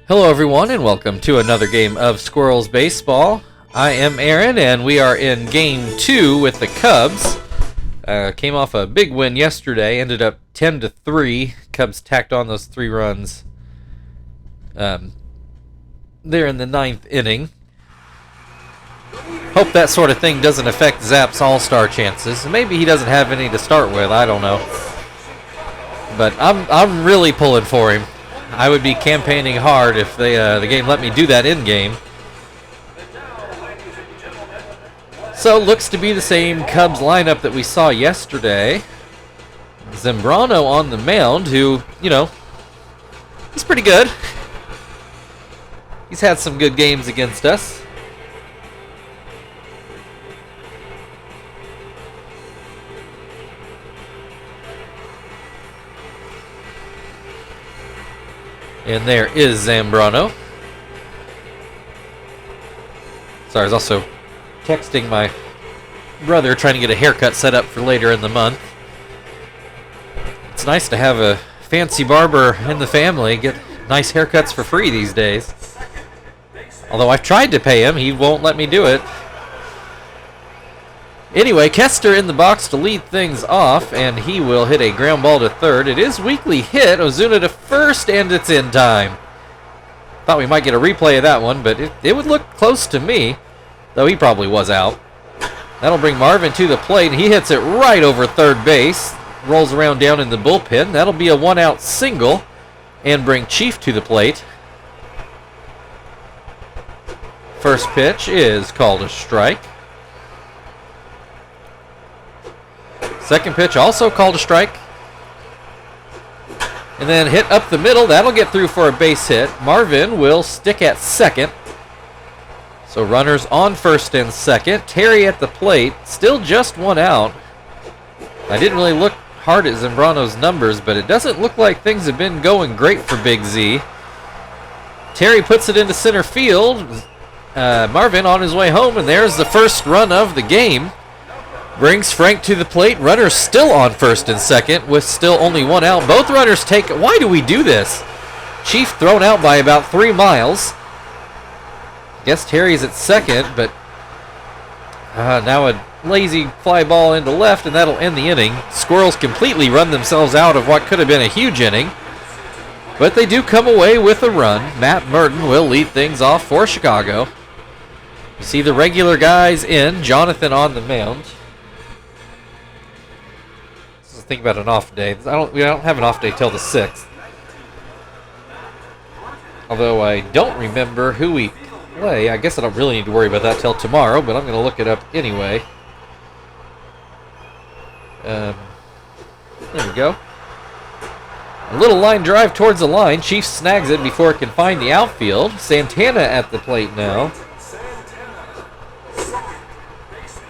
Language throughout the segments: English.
Hello everyone and welcome to another game of Squirrels Baseball. I am Aaron and we are in game 2 with the Cubs. Came off a big win yesterday, ended up 10-3. Cubs tacked on those 3 runs there in the 9th inning. Hope that sort of thing doesn't affect Zap's all-star chances. Maybe he doesn't have any to start with, I don't know. But I'm really pulling for him. I would be campaigning hard if the game let me do that in-game. So, looks to be the same Cubs lineup that we saw yesterday. Zambrano on the mound, who, you know, he's pretty good. He's had some good games against us. And there is Zambrano. Sorry, I was also texting my brother trying to get a haircut set up for later in the month. It's nice to have a fancy barber in the family get nice haircuts for free these days. Although I've tried to pay him, he won't let me do it. Anyway, Kester in the box to lead things off, and he will hit a ground ball to third. It is weakly hit. Ozuna to first, and it's in time. Thought we might get a replay of that one, but it would look close to me, though he probably was out. That'll bring Marvin to the plate, and he hits it right over third base. Rolls around down in the bullpen. That'll be a one-out single, and bring Chief to the plate. First pitch is called a strike. Second pitch also called a strike. And then hit up the middle. That'll get through for a base hit. Marvin will stick at second. So runners on first and second. Terry at the plate. Still just one out. I didn't really look hard at Zambrano's numbers, but it doesn't look like things have been going great for Big Z. Terry puts it into center field. Marvin on his way home, and there's the first run of the game. Brings Frank to the plate. Runners still on first and second with still only one out. Both runners take... Why do we do this? Chief thrown out by about 3 miles. Guess Terry's at second, but now a lazy fly ball into left, and that'll end the inning. Squirrels completely run themselves out of what could have been a huge inning. But they do come away with a run. Matt Merton will lead things off for Chicago. You see the regular guys in. Jonathan on the mound. Think about an off day. We don't have an off day till the 6th. Although I don't remember who we play. I guess I don't really need to worry about that till tomorrow, but I'm going to look it up anyway. There we go. A little line drive towards the line. Chief snags it before it can find the outfield. Santana at the plate now.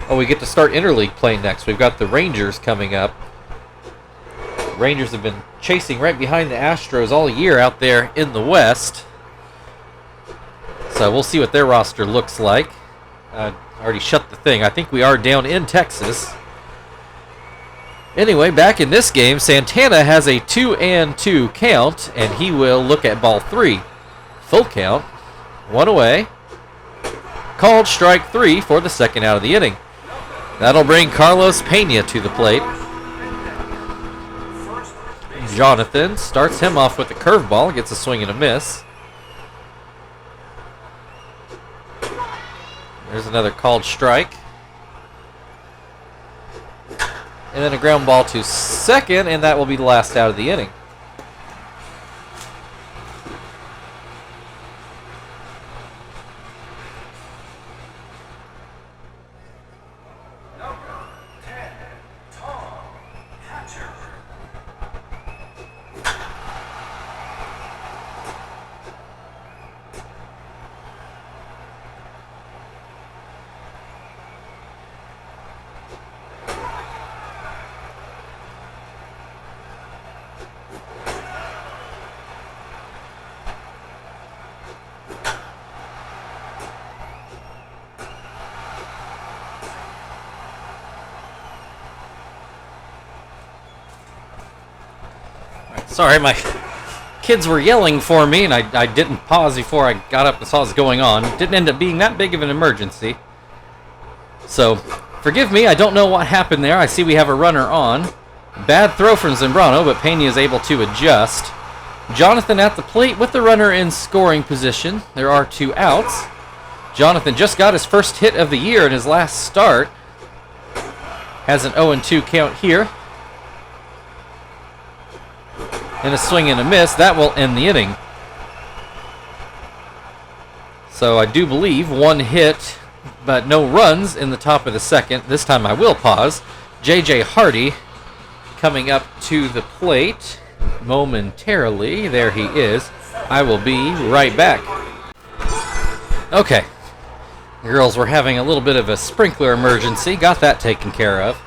Oh, we get to start interleague play next. We've got the Rangers coming up. Rangers have been chasing right behind the Astros all year out there in the West. So we'll see what their roster looks like. I already shut the thing. I think we are down in Texas. Anyway, back in this game, Santana has a 2-2 count, and he will look at ball 3. Full count. 1 away. Called strike 3 for the second out of the inning. That'll bring Carlos Pena to the plate. Jonathan starts him off with a curveball, gets a swing and a miss. There's another called strike. And then a ground ball to second, and that will be the last out of the inning. Sorry, my kids were yelling for me, and I didn't pause before I got up and saw what was going on. Didn't end up being that big of an emergency. So, forgive me, I don't know what happened there. I see we have a runner on. Bad throw from Zambrano, but Pena is able to adjust. Jonathan at the plate with the runner in scoring position. There are 2 outs. Jonathan just got his first hit of the year in his last start. Has an 0-2 count here. And a swing and a miss. That will end the inning. So I do believe 1 hit, but no runs in the top of the second. This time I will pause. J.J. Hardy coming up to the plate momentarily. There he is. I will be right back. Okay. The girls were having a little bit of a sprinkler emergency. Got that taken care of.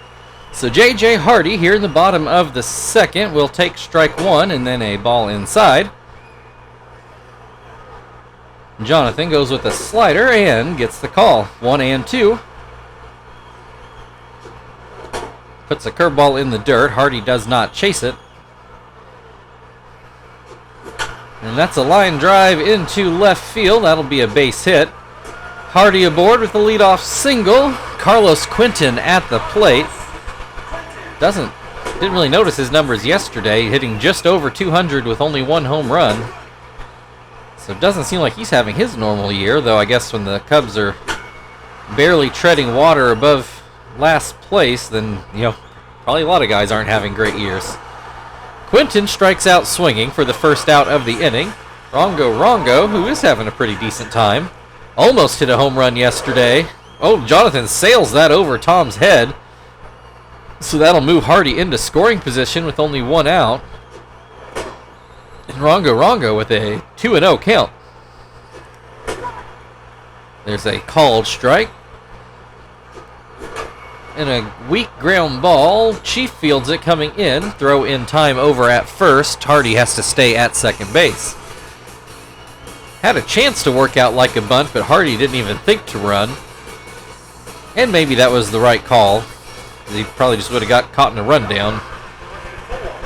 So J.J. Hardy here in the bottom of the second will take strike 1 and then a ball inside. Jonathan goes with a slider and gets the call. 1-2. Puts a curveball in the dirt. Hardy does not chase it. And that's a line drive into left field. That'll be a base hit. Hardy aboard with the leadoff single. Carlos Quinton at the plate. Didn't really notice his numbers yesterday, hitting just over 200 with only 1 home run. So it doesn't seem like he's having his normal year, though I guess when the Cubs are barely treading water above last place, then, probably a lot of guys aren't having great years. Quinton strikes out swinging for the first out of the inning. Rongo, who is having a pretty decent time, almost hit a home run yesterday. Oh, Jonathan sails that over Tom's head. So that'll move Hardy into scoring position with only 1 out. And Rongo with a 2-0 count. There's a called strike. And a weak ground ball. Chief fields it coming in. Throw in time over at first. Hardy has to stay at second base. Had a chance to work out like a bunt, but Hardy didn't even think to run. And maybe that was the right call. He probably just would have got caught in a rundown.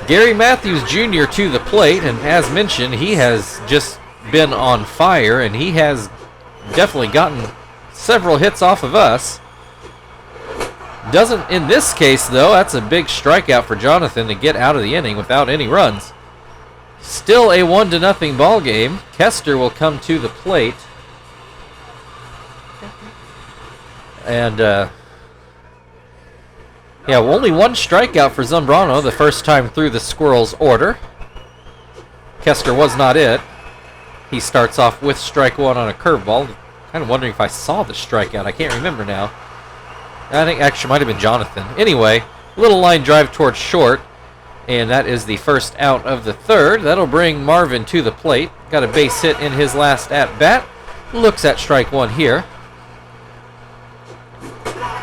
Gary Matthews Jr. to the plate, and as mentioned, he has just been on fire, and he has definitely gotten several hits off of us. Doesn't, in this case, though, that's a big strikeout for Jonathan to get out of the inning without any runs. Still a 1-0 ball game. Kester will come to the plate. And, only 1 strikeout for Zambrano the first time through the Squirrels' order. Kester was not it. He starts off with strike 1 on a curveball. Kind of wondering if I saw the strikeout. I can't remember now. I think actually might have been Jonathan. Anyway, little line drive towards short. And that is the first out of the third. That'll bring Marvin to the plate. Got a base hit in his last at-bat. Looks at strike 1 here.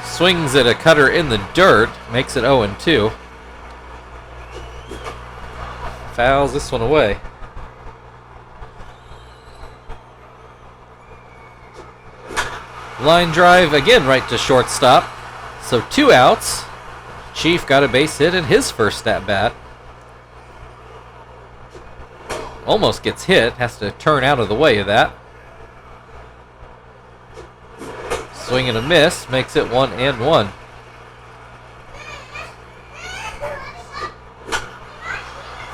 Swings at a cutter in the dirt. Makes it 0-2. Fouls this one away. Line drive again right to shortstop. So 2 outs. Chief got a base hit in his first at-bat. Almost gets hit. Has to turn out of the way of that. Swing and a miss. Makes it 1-1.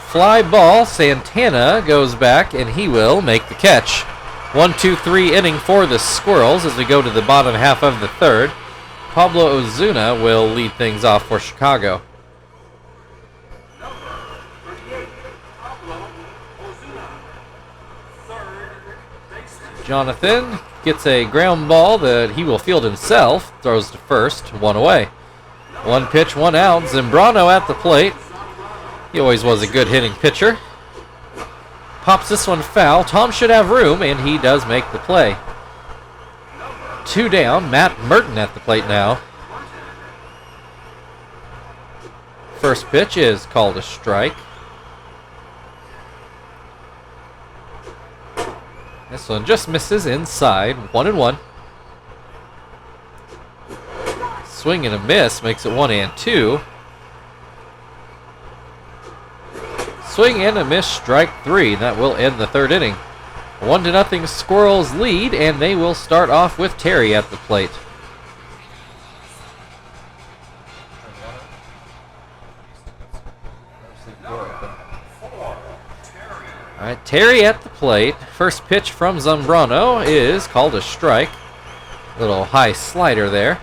Fly ball. Santana goes back, and he will make the catch. 1-2-3 inning for the Squirrels as we go to the bottom half of the third. Pablo Ozuna will lead things off for Chicago. Jonathan gets a ground ball that he will field himself. Throws to first. 1 away. 1 pitch, 1 out. Zambrano at the plate. He always was a good hitting pitcher. Pops this one foul. Tom should have room, and he does make the play. 2 down. Matt Merton at the plate now. First pitch is called a strike. This one just misses inside. 1-1. Swing and a miss makes it 1-2. Swing and a miss, strike 3. That will end the third inning. 1-0 Squirrels lead, and they will start off with Terry at the plate. All right, Terry at the plate. First pitch from Zambrano is called a strike. Little high slider there.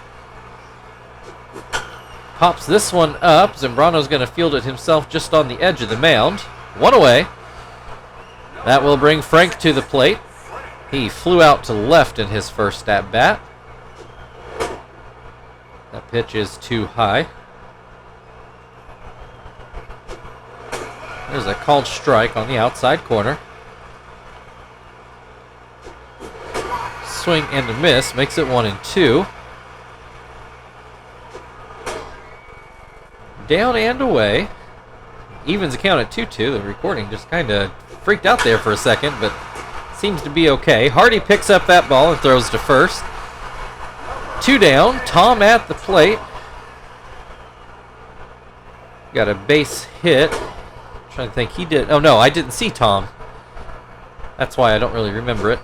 Pops this one up. Zambrano's going to field it himself just on the edge of the mound. 1 away. That will bring Frank to the plate. He flew out to left in his first at-bat. That pitch is too high. There's a called strike on the outside corner. Swing and a miss makes it 1-2. Down and away. Evens the count at 2-2. The recording just kind of freaked out there for a second, but seems to be okay. Hardy picks up that ball and throws to first. 2 down. Tom at the plate. Got a base hit. Trying to think, he did. Oh no, I didn't see Tom. That's why I don't really remember it.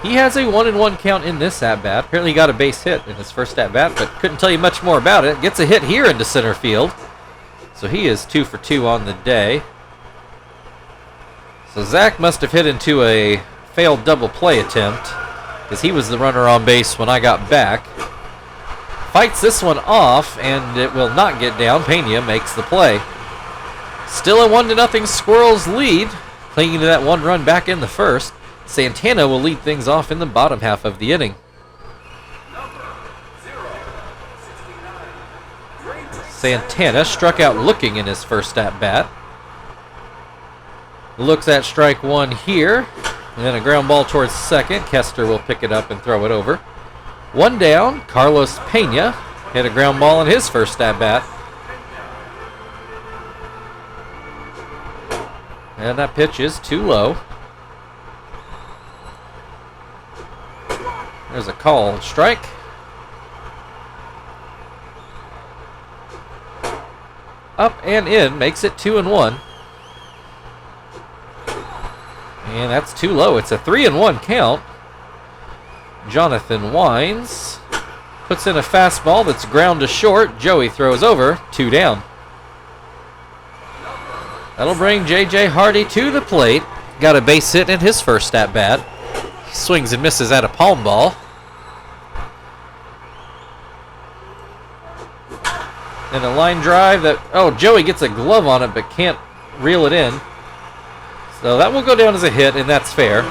He has a 1-1 count in this at-bat. Apparently he got a base hit in his first at-bat, but couldn't tell you much more about it. Gets a hit here into center field. So he is 2 for 2 on the day. So Zach must have hit into a failed double play attempt, because he was the runner on base when I got back. Fights this one off, and it will not get down. Pena makes the play. Still a 1-0 Squirrels lead, clinging to that 1 run back in the first. Santana will lead things off in the bottom half of the inning. Santana struck out looking in his first at-bat. Looks at strike 1 here, and then a ground ball towards second. Kester will pick it up and throw it over. 1 down, Carlos Pena hit a ground ball in his first at-bat. And that pitch is too low. There's a called strike. Up and in, makes it 2-1. And that's too low. It's a 3-1 count. Jonathan winds. Puts in a fastball that's ground to short. Joey throws over. 2 down. That'll bring J.J. Hardy to the plate. Got a base hit in his first at-bat. He swings and misses at a palm ball. And a line drive that... Oh, Joey gets a glove on it but can't reel it in. So that will go down as a hit, and that's fair.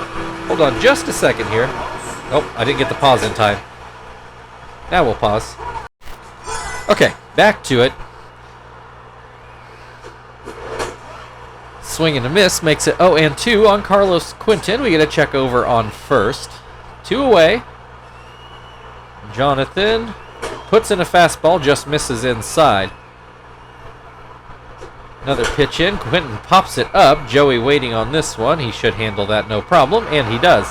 Hold on just a second here. Oh, I didn't get the pause in time. Now we'll pause. Okay, back to it. Swing and a miss makes it 0-2 on Carlos Quinton. We get a check over on first. 2 away. Jonathan puts in a fastball, just misses inside. Another pitch in. Quinton pops it up. Joey waiting on this one. He should handle that no problem, and he does.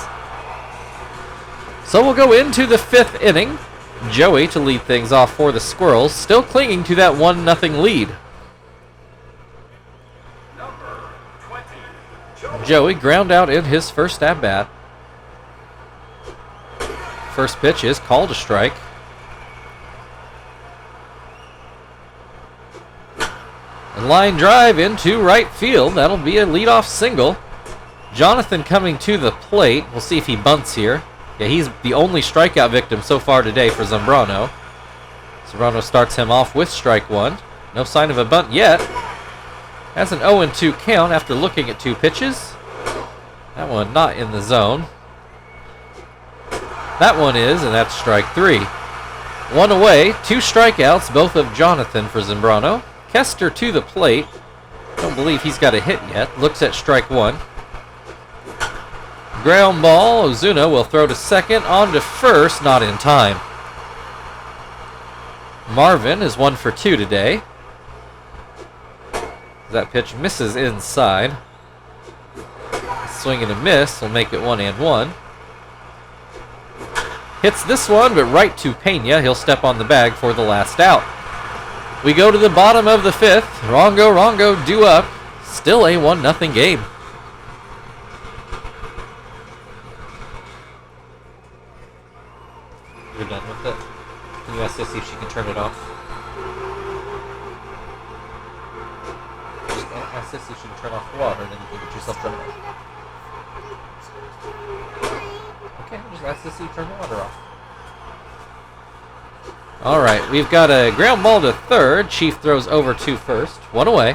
So we'll go into the 5th inning. Joey to lead things off for the Squirrels, still clinging to that 1-0 lead. Joey ground out in his first at-bat. First pitch is called a strike. A line drive into right field. That'll be a leadoff single. Jonathan coming to the plate. We'll see if he bunts here. Yeah, he's the only strikeout victim so far today for Zambrano. Zambrano starts him off with strike 1. No sign of a bunt yet. Has an 0-2 count after looking at 2 pitches. That one not in the zone. That one is, and that's strike 3. 1 away, 2 strikeouts, both of Jonathan for Zambrano. Kester to the plate. Don't believe he's got a hit yet. Looks at strike 1. Ground ball. Ozuna will throw to second. On to first. Not in time. Marvin is 1 for 2 today. That pitch misses inside. Swing and a miss will make it 1-1. Hits this one, but right to Pena. He'll step on the bag for the last out. We go to the bottom of the 5th. Rongo due up. Still a 1-0 game. You're done with it. Can you ask her, see if she can turn it off? Just ask her, see if she can turn off the water, and then you can get yourself turned off. Okay, just ask her, see if you turn the water off. All right, we've got a ground ball to third. Chief throws over to first. 1 away.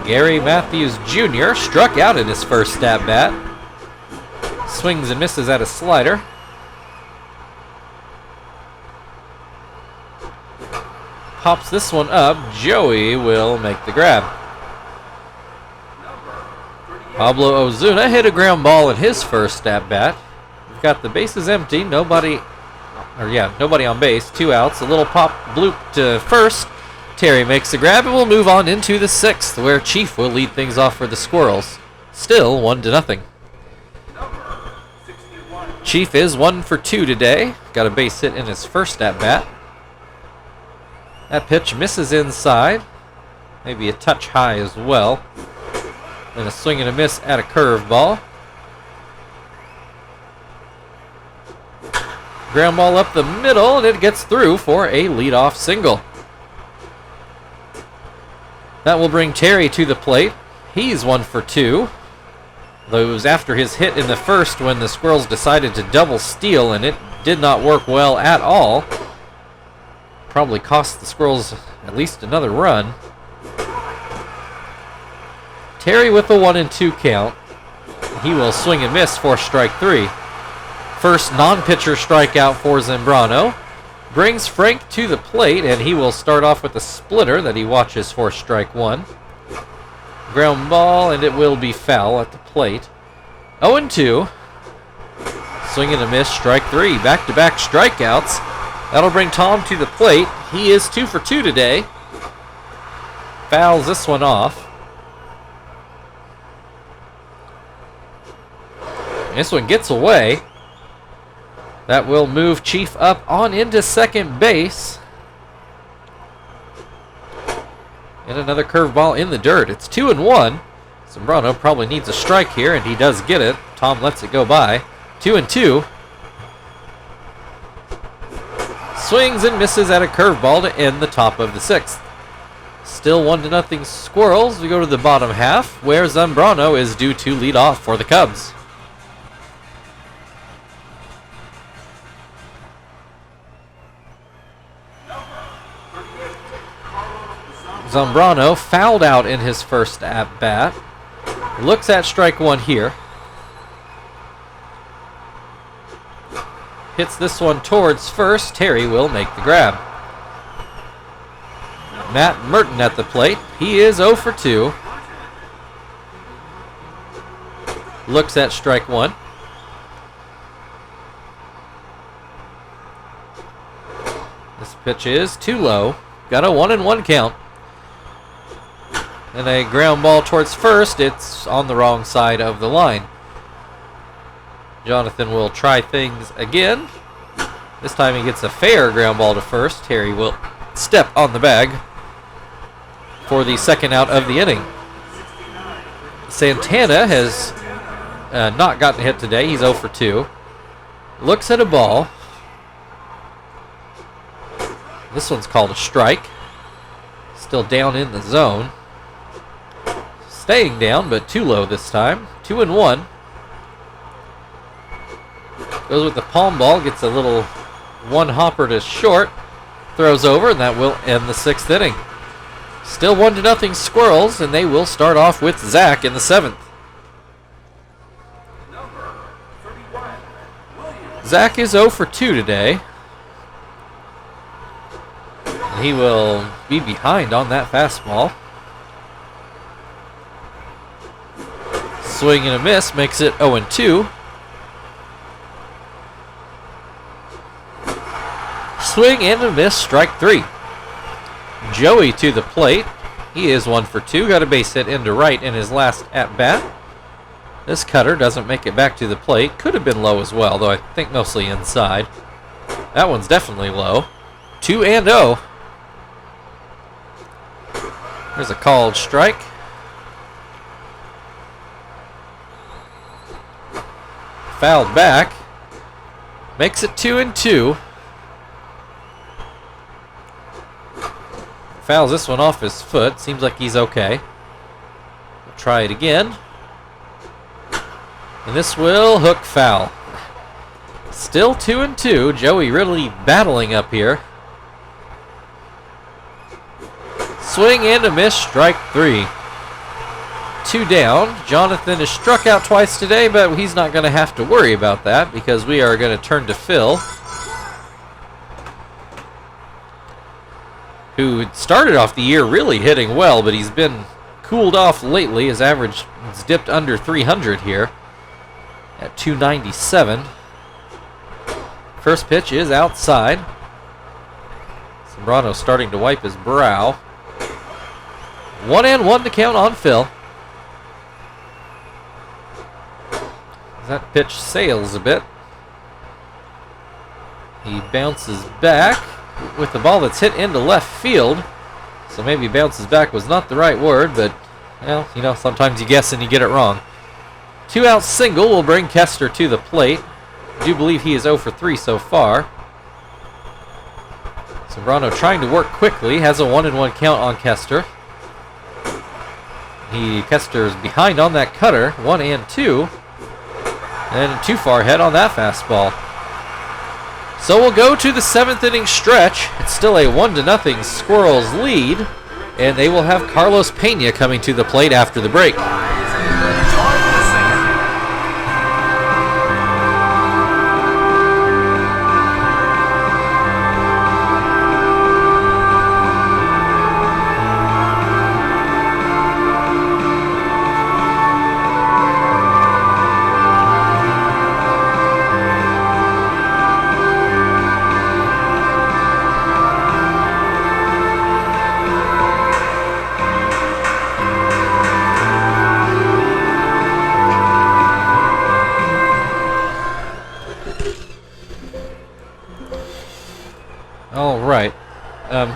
Gary Matthews Jr. struck out in his first at-bat. Swings and misses at a slider. Pops this one up. Joey will make the grab. Pablo Ozuna hit a ground ball in his first at-bat. We've got the bases empty. Nobody on base. 2 outs. A little pop bloop to first. Terry makes the grab and we'll move on into the 6th, where Chief will lead things off for the Squirrels. Still 1-0. Chief is 1 for 2 today. Got a base hit in his first at-bat. That pitch misses inside. Maybe a touch high as well. And a swing and a miss at a curveball. Ground ball up the middle, and it gets through for a leadoff single. That will bring Terry to the plate. He's 1 for 2. Those after his hit in the first when the Squirrels decided to double steal, and it did not work well at all. Probably cost the Squirrels at least another run. Terry with a 1-2 count. He will swing and miss for strike 3. First non-pitcher strikeout for Zambrano. Brings Frank to the plate, and he will start off with a splitter that he watches for strike 1. Ground ball, and it will be foul at the plate. 0-2. Swing and a miss, strike 3. Back-to-back strikeouts. That'll bring Tom to the plate. He is 2 for 2 today. Fouls this one off. This one gets away. That will move Chief up on into second base. And another curveball in the dirt. It's 2-1. Zambrano probably needs a strike here, and he does get it. Tom lets it go by. 2-2. Swings and misses at a curveball to end the top of the 6th. Still 1-0 Squirrels. We go to the bottom half, where Zambrano is due to lead off for the Cubs. Zambrano fouled out in his first at-bat. Looks at strike 1 here. Hits this one towards first. Terry will make the grab. Matt Merton at the plate. He is 0 for 2. Looks at strike 1. This pitch is too low. Got a 1-1 count. And a ground ball towards first. It's on the wrong side of the line. Jonathan will try things again. This time he gets a fair ground ball to first. Terry will step on the bag for the second out of the inning. Santana has not gotten hit today. He's 0 for 2. Looks at a ball. This one's called a strike. Still down in the zone. Staying down, but too low this time. 2-1. Goes with the palm ball, gets a little one-hopper to short. Throws over, and that will end the 6th inning. Still 1-0 Squirrels, and they will start off with Zach in the 7th. Zach is 0 for 2 today. And he will be behind on that fastball. Swing and a miss makes it 0-2. Swing and a miss, strike 3. Joey to the plate. He is 1 for 2. Got a base hit into right in his last at-bat. This cutter doesn't make it back to the plate. Could have been low as well, though I think mostly inside. That one's definitely low. 2-0. There's a called strike. Fouled back. Makes it 2-2. Fouls this one off his foot. Seems like he's okay. We'll try it again. And this will hook foul. Still 2-2. Joey really battling up here. Swing and a miss. Strike 3. 2 down. Jonathan is struck out twice today, but he's not going to have to worry about that because we are going to turn to Phil, who started off the year really hitting well, but he's been cooled off lately. His average has dipped under 300 here at 297. First pitch is outside. Zambrano starting to wipe his brow. 1-1 to count on Phil. That pitch sails a bit. He bounces back with the ball that's hit into left field. So maybe bounces back was not the right word, but, well, you know, sometimes you guess and you get it wrong. 2-out single will bring Kester to the plate. I do believe he is 0 for 3 so far. Zambrano trying to work quickly. Has a 1-1 count on Kester. Kester's behind on that cutter. 1-2. And too far ahead on that fastball. So we'll go to the 7th inning stretch. It's still a 1-0 Squirrels lead. And they will have Carlos Pena coming to the plate after the break.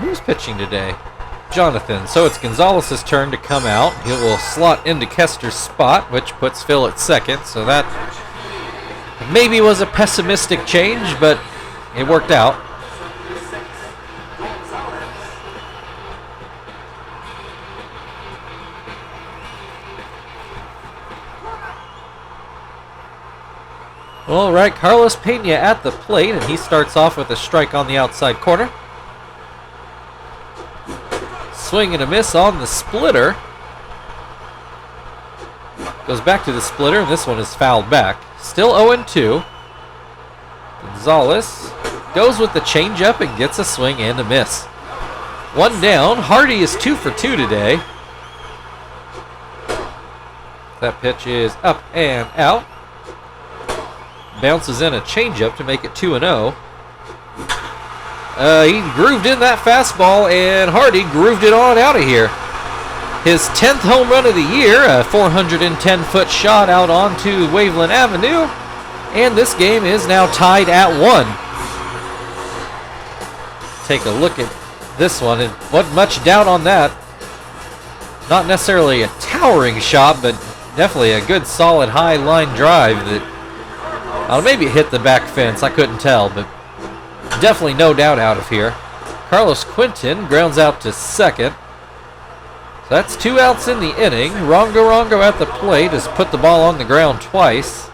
Who's pitching today? Jonathan. So it's Gonzalez's turn to come out. He will slot into Kester's spot, which puts Phil at second. So that maybe was a pessimistic change, but it worked out. All right, Carlos Pena at the plate, and he starts off with a strike on the outside corner. Swing and a miss on the splitter. Goes back to the splitter, and this one is fouled back. Still 0-2. Gonzalez goes with the changeup and gets a swing and a miss. 1 down. Hardy is 2 for 2 today. That pitch is up and out. Bounces in a changeup to make it 2-0. He grooved in that fastball, and Hardy grooved it on out of here. His 10th home run of the year, a 410-foot shot out onto Waveland Avenue, and this game is now tied at 1. Take a look at this one. It wasn't much doubt on that. Not necessarily a towering shot, but definitely a good, solid, high line drive that maybe it hit the back fence. I couldn't tell, but definitely no doubt out of here. Carlos Quinton grounds out to second. So that's 2 outs in the inning. Rongo at the plate has put the ball on the ground twice.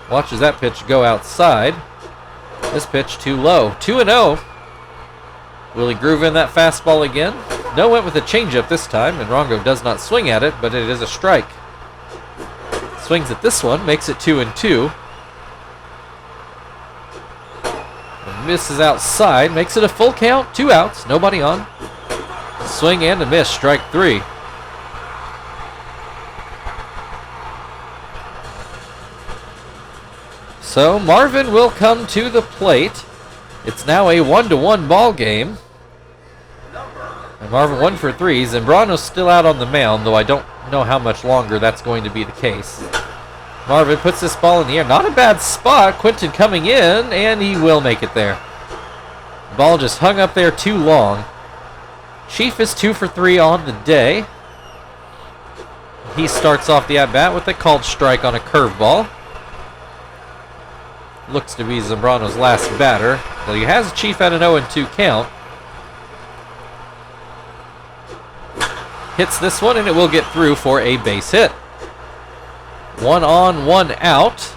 Watches that pitch go outside. This pitch too low. 2-0. Will he groove in that fastball again? No, went with a changeup this time, and Rongo does not swing at it, but it is a strike. Swings at this one, makes it 2-2. Misses outside, makes it a full count, 2 outs, nobody on. Swing and a miss, strike 3. So Marvin will come to the plate. It's now a 1-1 ball game. And Marvin 1 for 3. Zambrano's still out on the mound, though I don't know how much longer that's going to be the case. Marvin puts this ball in the air. Not a bad spot. Quinton coming in, and he will make it there. Ball just hung up there too long. Chief is 2 for 3 on the day. He starts off the at-bat with a called strike on a curveball. Looks to be Zambrano's last batter. Though he has Chief at an 0-2 count. Hits this one, and it will get through for a base hit. 1 on, 1 out.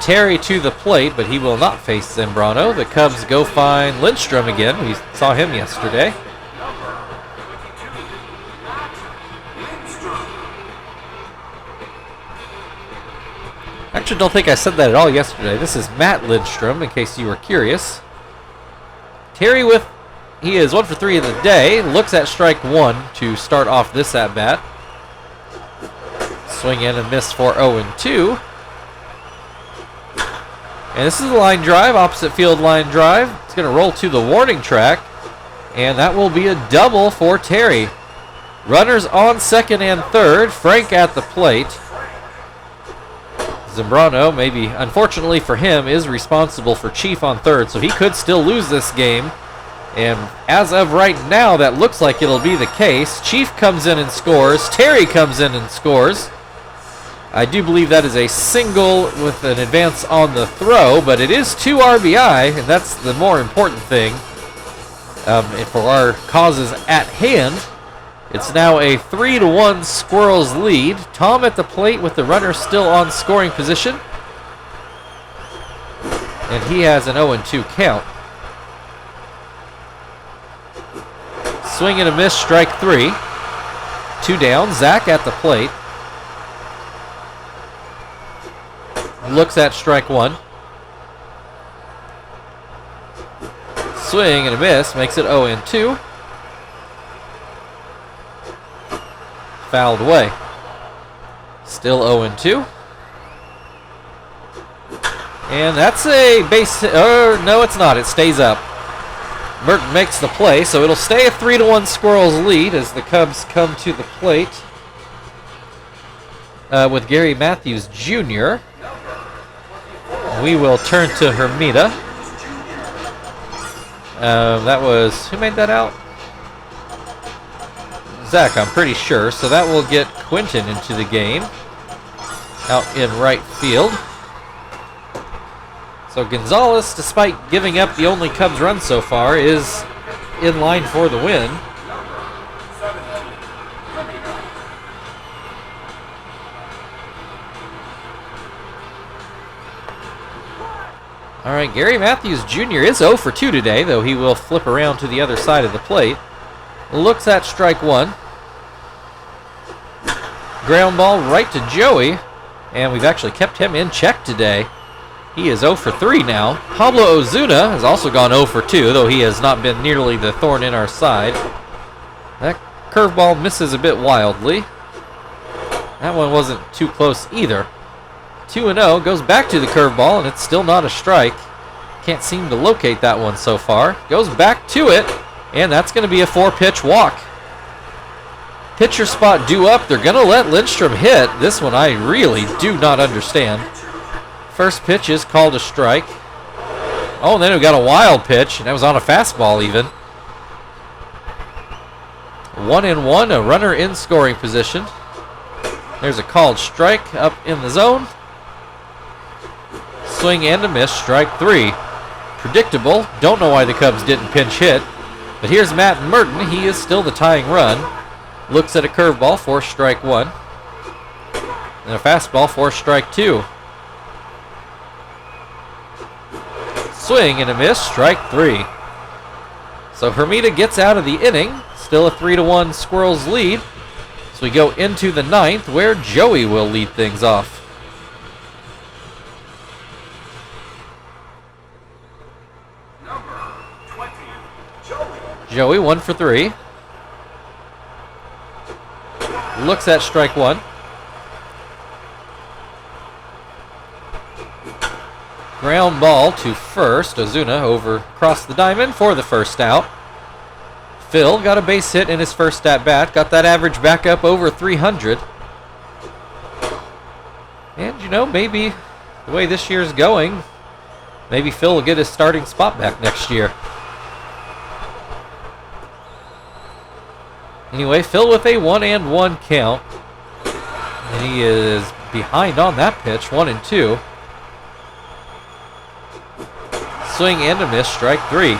Terry to the plate, but he will not face Zambrano. The Cubs go find Lindstrom again. We saw him yesterday. Actually, don't think I said that at all yesterday. This is Matt Lindstrom, in case you were curious. Terry he is 1 for 3 in the day. Looks at strike 1 to start off this at-bat. Swing in and miss for 0-2. And this is a line drive, opposite field line drive. It's going to roll to the warning track. And that will be a double for Terry. Runners on second and third. Frank at the plate. Zambrano, maybe unfortunately for him, is responsible for Chief on third. So he could still lose this game. And as of right now, that looks like it'll be the case. Chief comes in and scores. Terry comes in and scores. I do believe that is a single with an advance on the throw, but it is 2 RBI, and that's the more important thing. And for our causes at hand, it's now a 3-1 Squirrels lead. Tom at the plate with the runner still on scoring position. And he has an 0-2 count. Swing and a miss, strike 3. 2 down, Zach at the plate. Looks at strike 1. Swing and a miss, makes it 0-2. Fouled away. Still 0-2. And that's a base hit. No, it's not. It stays up. Merton makes the play, so it'll stay a 3-1 Squirrels lead as the Cubs come to the plate with Gary Matthews Jr. We will turn to Hermida. That was, who made that out? Zach, I'm pretty sure. So that will get Quinton into the game. Out in right field. So Gonzalez, despite giving up the only Cubs run so far, is in line for the win. All right, Gary Matthews Jr. is 0 for 2 today, though he will flip around to the other side of the plate. Looks at strike 1. Ground ball right to Joey, and we've actually kept him in check today. He is 0 for 3 now. Pablo Ozuna has also gone 0 for 2, though he has not been nearly the thorn in our side. That curveball misses a bit wildly. That one wasn't too close either. 2-0, goes back to the curveball, and it's still not a strike. Can't seem to locate that one so far. Goes back to it, and that's going to be a 4-pitch walk. Pitcher spot due up. They're going to let Lindstrom hit. This one I really do not understand. First pitch is called a strike. Oh, and then we got a wild pitch, and that was on a fastball even. 1-1, a runner in scoring position. There's a called strike up in the zone. Swing and a miss, strike 3. Predictable. Don't know why the Cubs didn't pinch hit. But here's Matt Merton. He is still the tying run. Looks at a curveball for strike 1. And a fastball for strike 2. Swing and a miss, strike 3. So Hermida gets out of the inning. Still a 3-1 Squirrels lead. So we go into the 9th where Joey will lead things off. Joey 1 for 3. Looks at strike 1. Ground ball to first. Ozuna over across the diamond for the first out. Phil got a base hit in his first at-bat. Got that average back up over 300. And, you know, maybe the way this year's going, maybe Phil will get his starting spot back next year. Anyway, Phil with a 1-1 count. And he is behind on that pitch, 1-2. Swing and a miss, strike 3.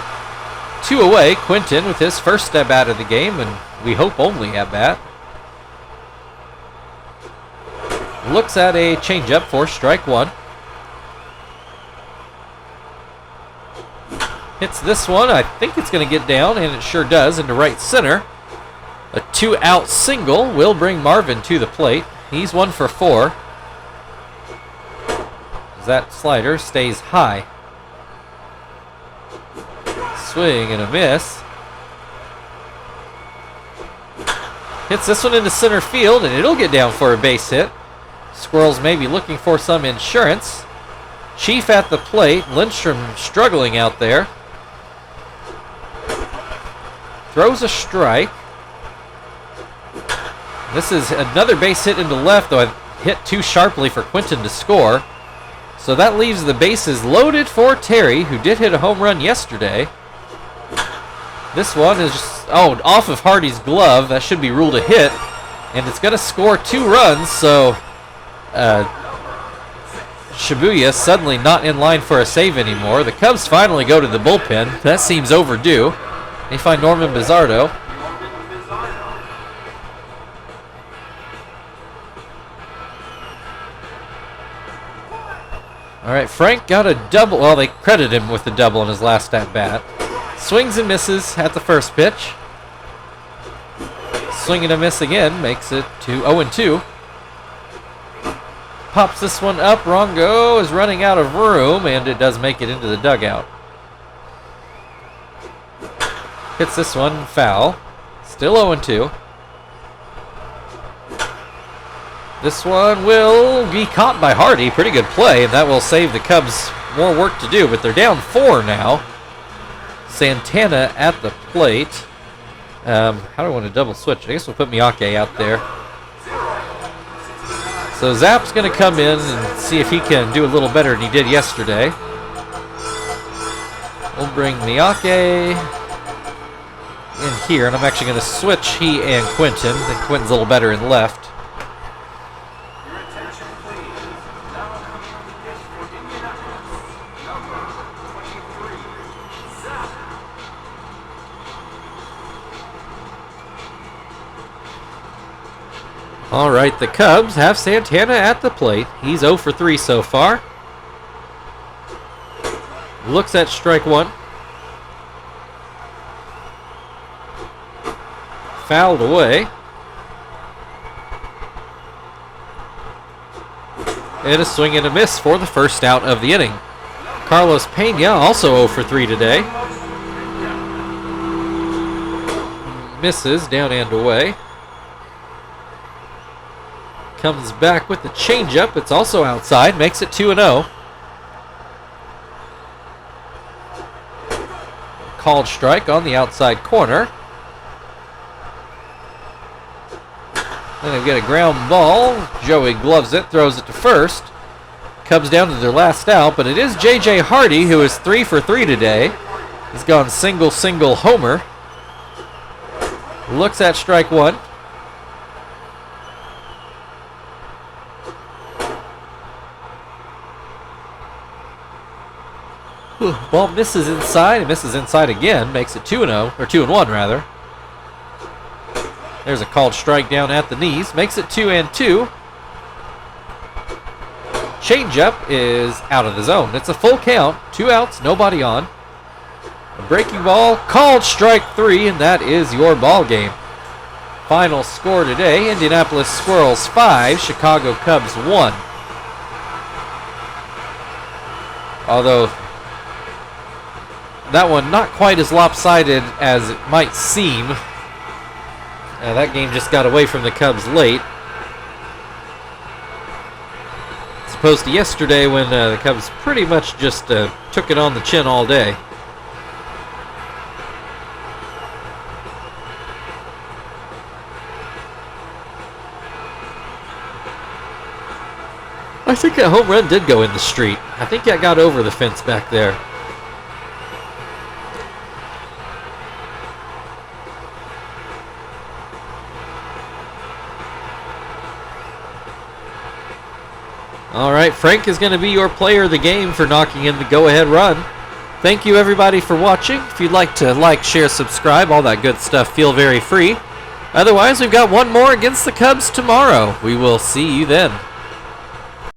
2 away, Quinton with his first step out of the game, and we hope only at bat. Looks at a changeup for strike 1. Hits this one. I think it's going to get down, and it sure does, into right center. A 2-out single will bring Marvin to the plate. He's 1 for 4. That slider stays high. Swing and a miss. Hits this one into center field, and it'll get down for a base hit. Squirrels may be looking for some insurance. Chief at the plate. Lindstrom struggling out there. Throws a strike. This is another base hit into left, though I hit too sharply for Quinton to score. So that leaves the bases loaded for Terry, who did hit a home run yesterday. This one is just, off of Hardy's glove. That should be ruled a hit. And it's going to score 2 runs, so Shibuya suddenly not in line for a save anymore. The Cubs finally go to the bullpen. That seems overdue. They find Norman Bizzardo. All right, Frank got a double. Well, they credit him with the double in his last at-bat. Swings and misses at the first pitch. Swing and a miss again, makes it to 0-2. Pops this one up. Rongo is running out of room, and it does make it into the dugout. Hits this one foul. Still 0-2. This one will be caught by Hardy. Pretty good play, and that will save the Cubs more work to do, but they're down 4 now. Santana at the plate. How do I want to double switch? I guess we'll put Miyake out there. So Zapp's going to come in and see if he can do a little better than he did yesterday. We'll bring Miyake in here, and I'm actually going to switch he and Quinton. I think Quinton's a little better in left. All right, the Cubs have Santana at the plate. He's 0 for 3 so far. Looks at strike 1. Fouled away. And a swing and a miss for the first out of the inning. Carlos Pena also 0 for 3 today. Misses down and away. Comes back with the changeup. It's also outside. Makes it 2-0. Called strike on the outside corner. Then they get a ground ball. Joey gloves it, throws it to first. Cubs down to their last out, but it is J.J. Hardy, who is 3 for 3 today. He's gone single homer. Looks at strike 1. Ball misses inside, and misses inside again, makes it 2-0, or 2-1 rather. There's a called strike down at the knees, makes it 2-2. Changeup is out of the zone. It's a full count, 2 outs, nobody on. A breaking ball, called strike 3, and that is your ball game. Final score today, Indianapolis Squirrels 5, Chicago Cubs 1. Although that one not quite as lopsided as it might seem. That game just got away from the Cubs late. As opposed to yesterday when the Cubs pretty much just took it on the chin all day. I think that home run did go in the street. I think that got over the fence back there. All right, Frank is going to be your player of the game for knocking in the go-ahead run. Thank you, everybody, for watching. If you'd like to like, share, subscribe, all that good stuff, feel very free. Otherwise, we've got one more against the Cubs tomorrow. We will see you then.